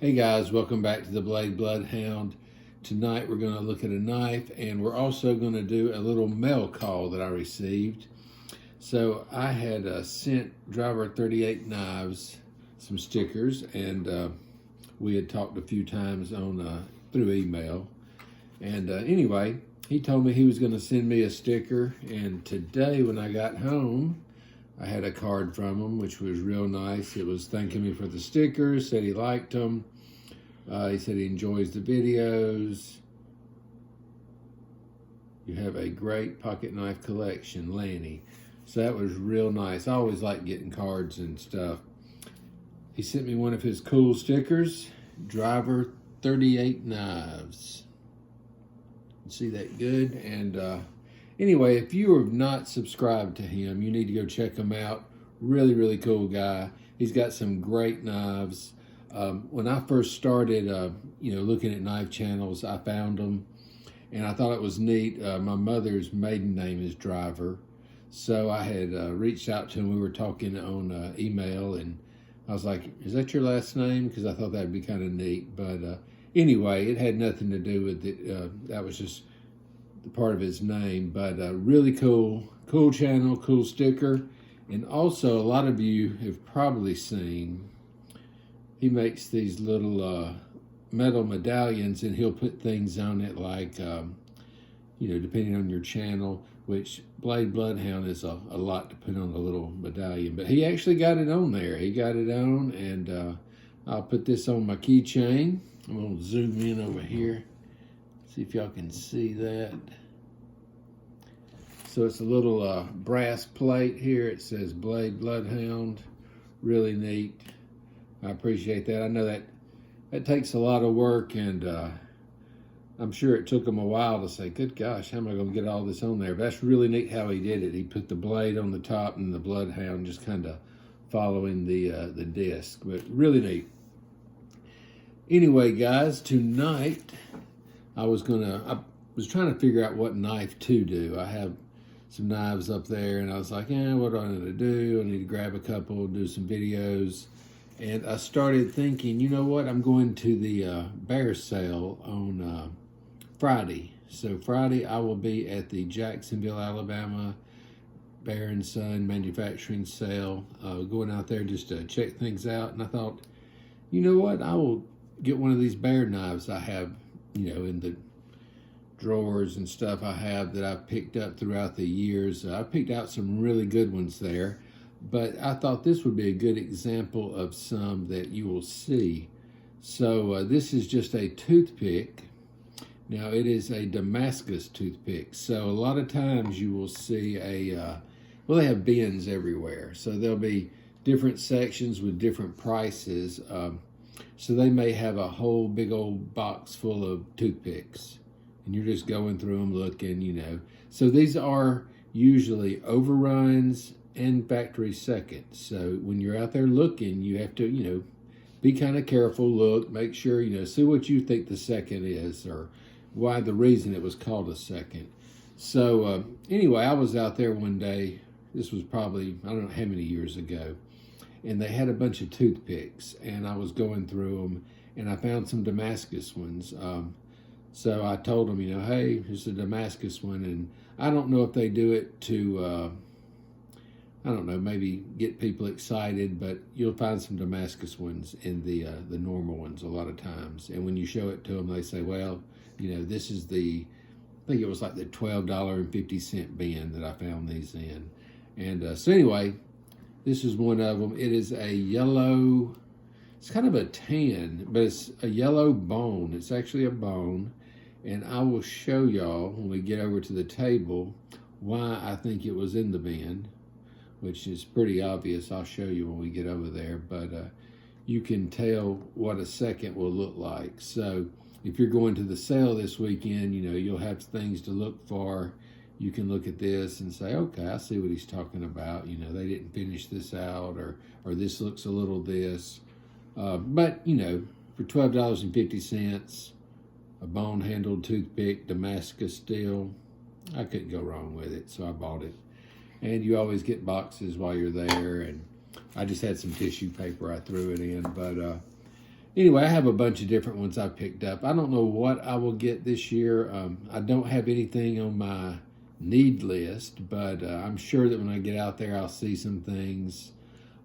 Hey guys, welcome back to the Blade Bloodhound. Tonight we're going to look at a knife, and we're also going to do a little mail call that I received. So I had sent Driver 38 Knives some stickers, and we had talked a few times on through email. And anyway, he told me he was going to send me a sticker, and today when I got home, I had a card from him, which was real nice. It was thanking me for the stickers, said he liked them. He said he enjoys the videos. You have a great pocket knife collection, Lanny. So that was real nice. I always like getting cards and stuff. He sent me one of his cool stickers, Driver 38 Knives. You see that good? And anyway, if you have not subscribed to him, you need to go check him out. Really, really cool guy. He's got some great knives. When I first started, looking at knife channels, I found them, and I thought it was neat. My mother's maiden name is Driver, so I had reached out to him. We were talking on email, and I was like, "Is that your last name?" Because I thought that'd be kind of neat. But anyway, it had nothing to do with it. That was just the part of his name. But really cool channel, cool sticker, and also a lot of you have probably seen. He makes these little metal medallions, and he'll put things on it like, depending on your channel, which Blade Bloodhound is a lot to put on a little medallion. But he actually got it on there. He got it on, and I'll put this on my keychain. I'm going to zoom in over here, see if y'all can see that. So it's a little brass plate here. It says Blade Bloodhound. Really neat. I appreciate that. I know that takes a lot of work, and I'm sure it took him a while to say, good gosh, how am I going to get all this on there? But that's really neat how he did it. He put the blade on the top and the Bloodhound just kind of following the disc, but really neat. Anyway, guys, tonight I was trying to figure out what knife to do. I have some knives up there, and I was like, what do I need to do? I need to grab a couple, do some videos. And I started thinking, you know what? I'm going to the bear sale on Friday. So Friday I will be at the Jacksonville Alabama Bear and Son manufacturing sale. Going out there just to check things out. And I thought, you know what? I will get one of these bear knives I have, in the drawers and stuff I have that I've picked up throughout the years. I picked out some really good ones there. But I thought this would be a good example of some that you will see. So this is just a toothpick. Now it is a Damascus toothpick. So a lot of times you will see they have bins everywhere. So there'll be different sections with different prices. So they may have a whole big old box full of toothpicks. And you're just going through them looking, So these are usually overruns and factory seconds. So when you're out there looking, you have to, be kind of careful, look, make sure, see what you think the second is or why the reason it was called a second. So anyway, I was out there one day, this was probably, I don't know how many years ago, and they had a bunch of toothpicks, and I was going through them, and I found some Damascus ones. So I told them, hey, here's a Damascus one, and I don't know if they do it to, maybe get people excited, but you'll find some Damascus ones in the normal ones a lot of times. And when you show it to them, they say, well, this is I think it was like the $12.50 bin that I found these in. And so anyway, this is one of them. It is a yellow, it's kind of a tan, but it's a yellow bone. It's actually a bone. And I will show y'all when we get over to the table why I think it was in the bin, which is pretty obvious. I'll show you when we get over there, but you can tell what a second will look like. So if you're going to the sale this weekend, you'll have things to look for. You can look at this and say, okay, I see what he's talking about. They didn't finish this out, or this looks a little this. But, for $12.50, a bone-handled toothpick, Damascus steel, I couldn't go wrong with it, so I bought it. And you always get boxes while you're there, and I just had some tissue paper I threw it in. But Anyway, I have a bunch of different ones I picked up. I don't know what I will get this year. I don't have anything on my need list, but I'm sure that when I get out there, I'll see some things.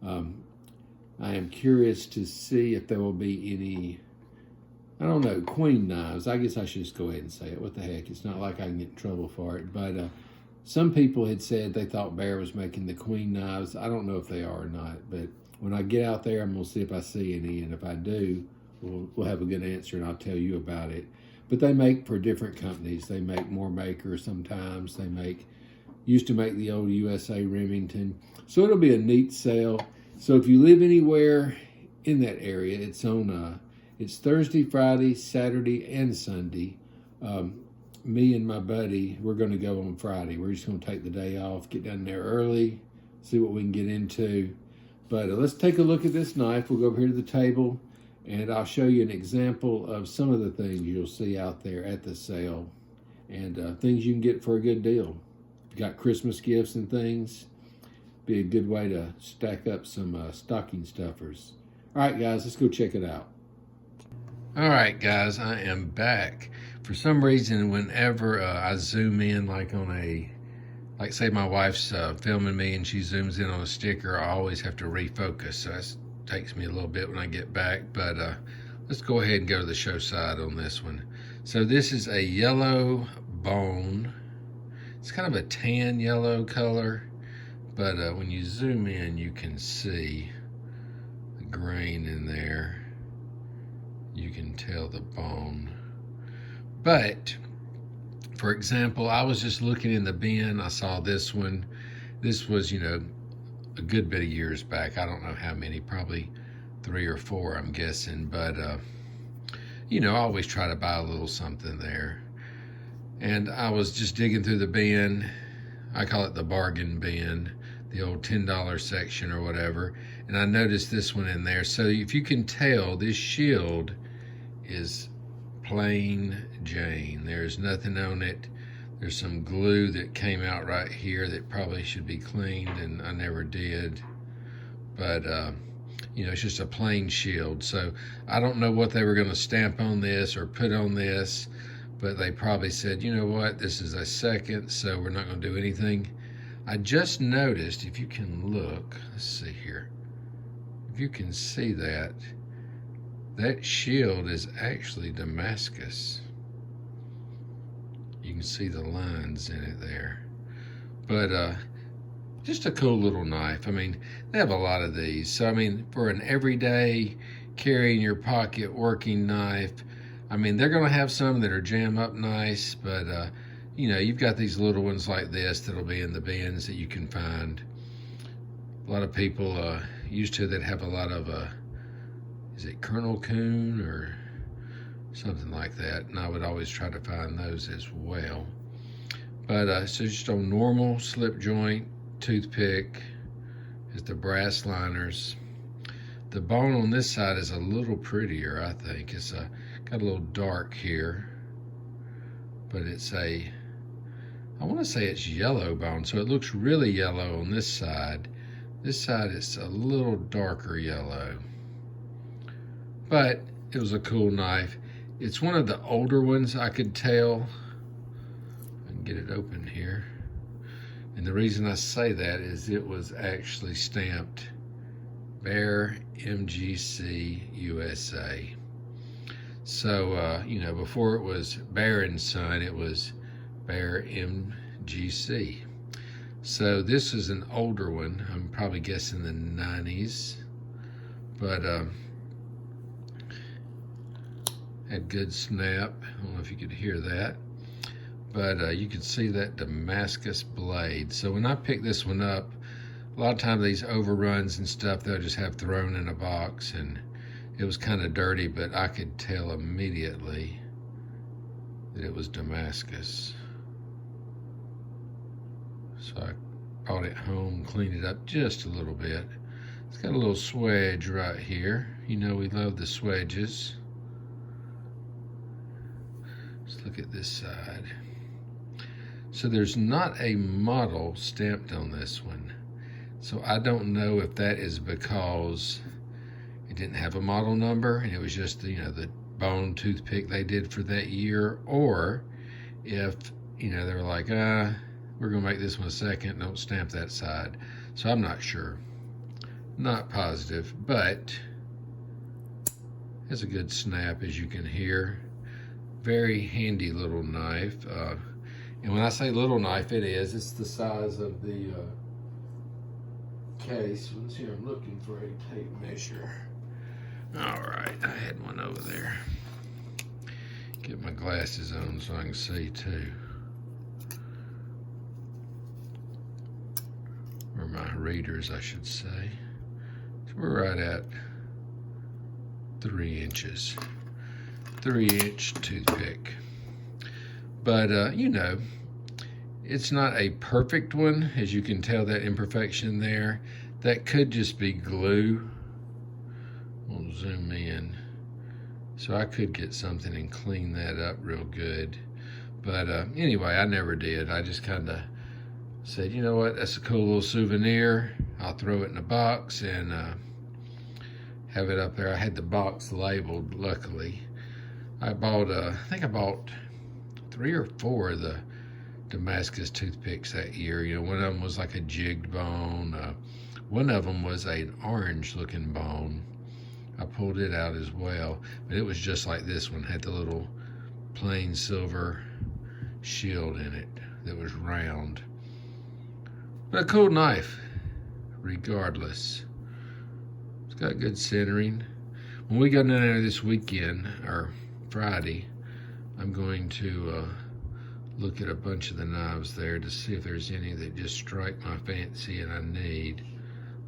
I am curious to see if there will be any, I don't know, queen knives. I guess I should just go ahead and say it. What the heck? It's not like I can get in trouble for it. But some people had said they thought Bear was making the queen knives. I don't know if they are or not, but when I get out there, I'm going to see if I see any, and if I do, we'll have a good answer, and I'll tell you about it. But they make for different companies. They make more makers sometimes. They used to make the old USA Remington. So it'll be a neat sale. So if you live anywhere in that area, it's Thursday, Friday, Saturday, and Sunday. Me and my buddy, we're going to go on Friday. We're just going to take the day off, get down there early, see what we can get into. But let's take a look at this knife. We'll go over here to the table, and I'll show you an example of some of the things you'll see out there at the sale, and things you can get for a good deal. If you got Christmas gifts and things, be a good way to stack up some stocking stuffers. All right, guys, let's go check it out. All right, guys, I am back. For some reason, whenever I zoom in, like say my wife's filming me and she zooms in on a sticker, I always have to refocus. So that takes me a little bit when I get back. But let's go ahead and go to the show side on this one. So this is a yellow bone. It's kind of a tan yellow color. But when you zoom in, you can see the grain in there. You can tell the bone. But, for example, I was just looking in the bin. I saw this one. This was, a good bit of years back. I don't know how many, probably 3 or 4, I'm guessing. But, I always try to buy a little something there. And I was just digging through the bin. I call it the bargain bin, the old $10 section or whatever. And I noticed this one in there. So if you can tell, this shield is plain Jane. There's nothing on it. There's some glue that came out right here that probably should be cleaned, and I never did. But, it's just a plain shield. So I don't know what they were going to stamp on this or put on this, but they probably said, you know what, this is a second, so we're not going to do anything. I just noticed, if you can look, let's see here. If you can see that shield is actually Damascus. You can see the lines in it there. But just a cool little knife. I mean, they have a lot of these. So, I mean, for an everyday carry in your pocket working knife, I mean, they're going to have some that are jam up nice, but, you've got these little ones like this that'll be in the bins that you can find. A lot of people used to that have a lot of, is it Colonel Coon or something like that? And I would always try to find those as well. But so just a normal slip joint toothpick is the brass liners. The bone on this side is a little prettier, I think. It's got a little dark here, but I want to say it's yellow bone, so it looks really yellow on this side. This side is a little darker yellow, but it was a cool knife. It's one of the older ones, I could tell. I can get it open here. And the reason I say that is it was actually stamped Bear MGC USA. So, before it was Bear & Son, it was Bear MGC. So this is an older one. I'm probably guessing the 90s. But had good snap. I don't know if you could hear that. But you could see that Damascus blade. So when I picked this one up, a lot of times these overruns and stuff, they'll just have thrown in a box, and it was kind of dirty, but I could tell immediately that it was Damascus. So I brought it home, cleaned it up just a little bit. It's got a little swedge right here. We love the swedges. Let's look at this side. So there's not a model stamped on this one. So I don't know if that is because it didn't have a model number, and it was just, the bone toothpick they did for that year, or if, they were like, we're gonna make this one a second, don't stamp that side. So I'm not sure, not positive, but it's a good snap, as you can hear. Very handy little knife. And when I say little knife, it's the size of the case. Let's see, I'm looking for a tape measure. All right, I had one over there. Get my glasses on so I can see too. Or my readers, I should say. So we're right at 3 inches. 3-inch toothpick. But, it's not a perfect one. As you can tell, that imperfection there, that could just be glue. We'll zoom in. So I could get something and clean that up real good. But anyway, I never did. I just kind of said, you know what, that's a cool little souvenir. I'll throw it in a box and have it up there. I had the box labeled, luckily. I think I bought 3 or 4 of the Damascus toothpicks that year. One of them was like a jigged bone. One of them was an orange looking bone. I pulled it out as well, but it was just like this one, had the little plain silver shield in it that was round. But a cool knife, regardless. It's got good centering. When we go down there this weekend, or Friday, I'm going to look at a bunch of the knives there to see if there's any that just strike my fancy and I need.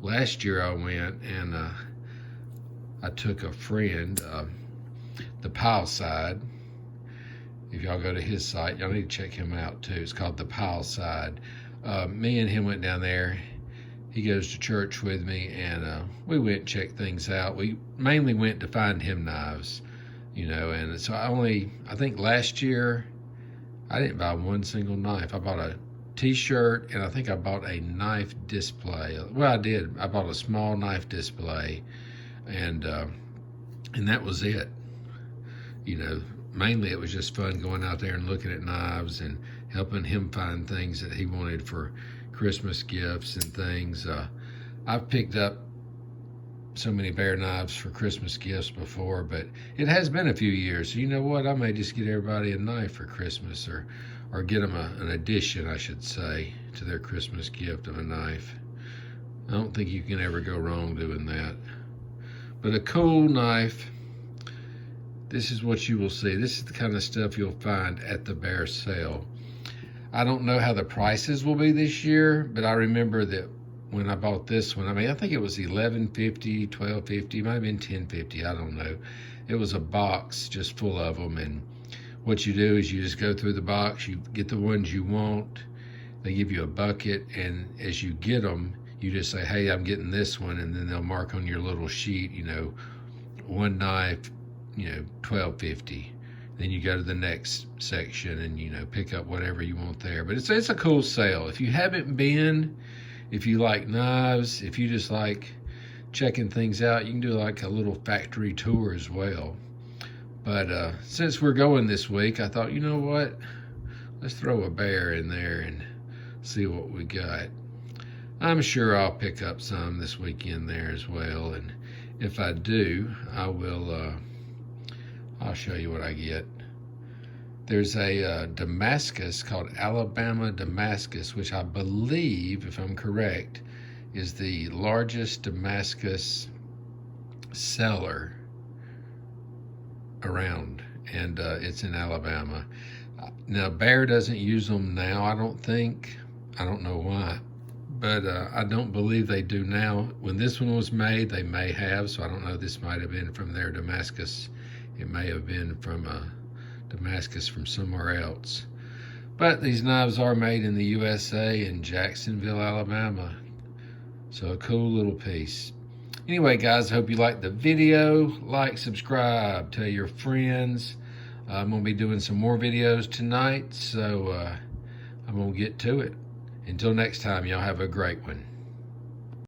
Last year I went and I took a friend, the Pile Side. If y'all go to his site, y'all need to check him out too. It's called the Pile Side. Me and him went down there. He goes to church with me, and we went and checked things out. We mainly went to find him knives, and so I think last year, I didn't buy one single knife. I bought a t-shirt, and I think I bought a knife display. Well, I did. I bought a small knife display, and that was it. Mainly it was just fun going out there and looking at knives and helping him find things that he wanted for Christmas gifts and things. I've picked up so many Bear knives for Christmas gifts before, but it has been a few years. So you know what? I may just get everybody a knife for Christmas, or get them an addition, I should say, to their Christmas gift of a knife. I don't think you can ever go wrong doing that. But a cool knife. This is what you will see. This is the kind of stuff you'll find at the Bear sale. I don't know how the prices will be this year, but I remember that when I bought this one, I think it was $11.50, $12.50, might have been $10.50, I don't know. It was a box just full of them, and what you do is you just go through the box, you get the ones you want, they give you a bucket, and as you get them, you just say, hey, I'm getting this one, and then they'll mark on your little sheet, one knife, $12.50. Then you go to the next section and, pick up whatever you want there. But it's a cool sale. If you haven't been, if you like knives, if you just like checking things out, you can do like a little factory tour as well. But since we're going this week, I thought, you know what? Let's throw a Bear in there and see what we got. I'm sure I'll pick up some this weekend there as well. And if I do, I will... I'll show you what I get. There's a Damascus called Alabama Damascus, which I believe, if I'm correct, is the largest Damascus seller around, and it's in Alabama. Now, Bear doesn't use them now, I don't think. I don't know why, but I don't believe they do now. When this one was made, they may have, so I don't know. This might have been from their Damascus. It may have been from Damascus from somewhere else. But these knives are made in the USA in Jacksonville, Alabama. So a cool little piece. Anyway, guys, I hope you liked the video. Like, subscribe, tell your friends. I'm going to be doing some more videos tonight, so I'm going to get to it. Until next time, y'all have a great one.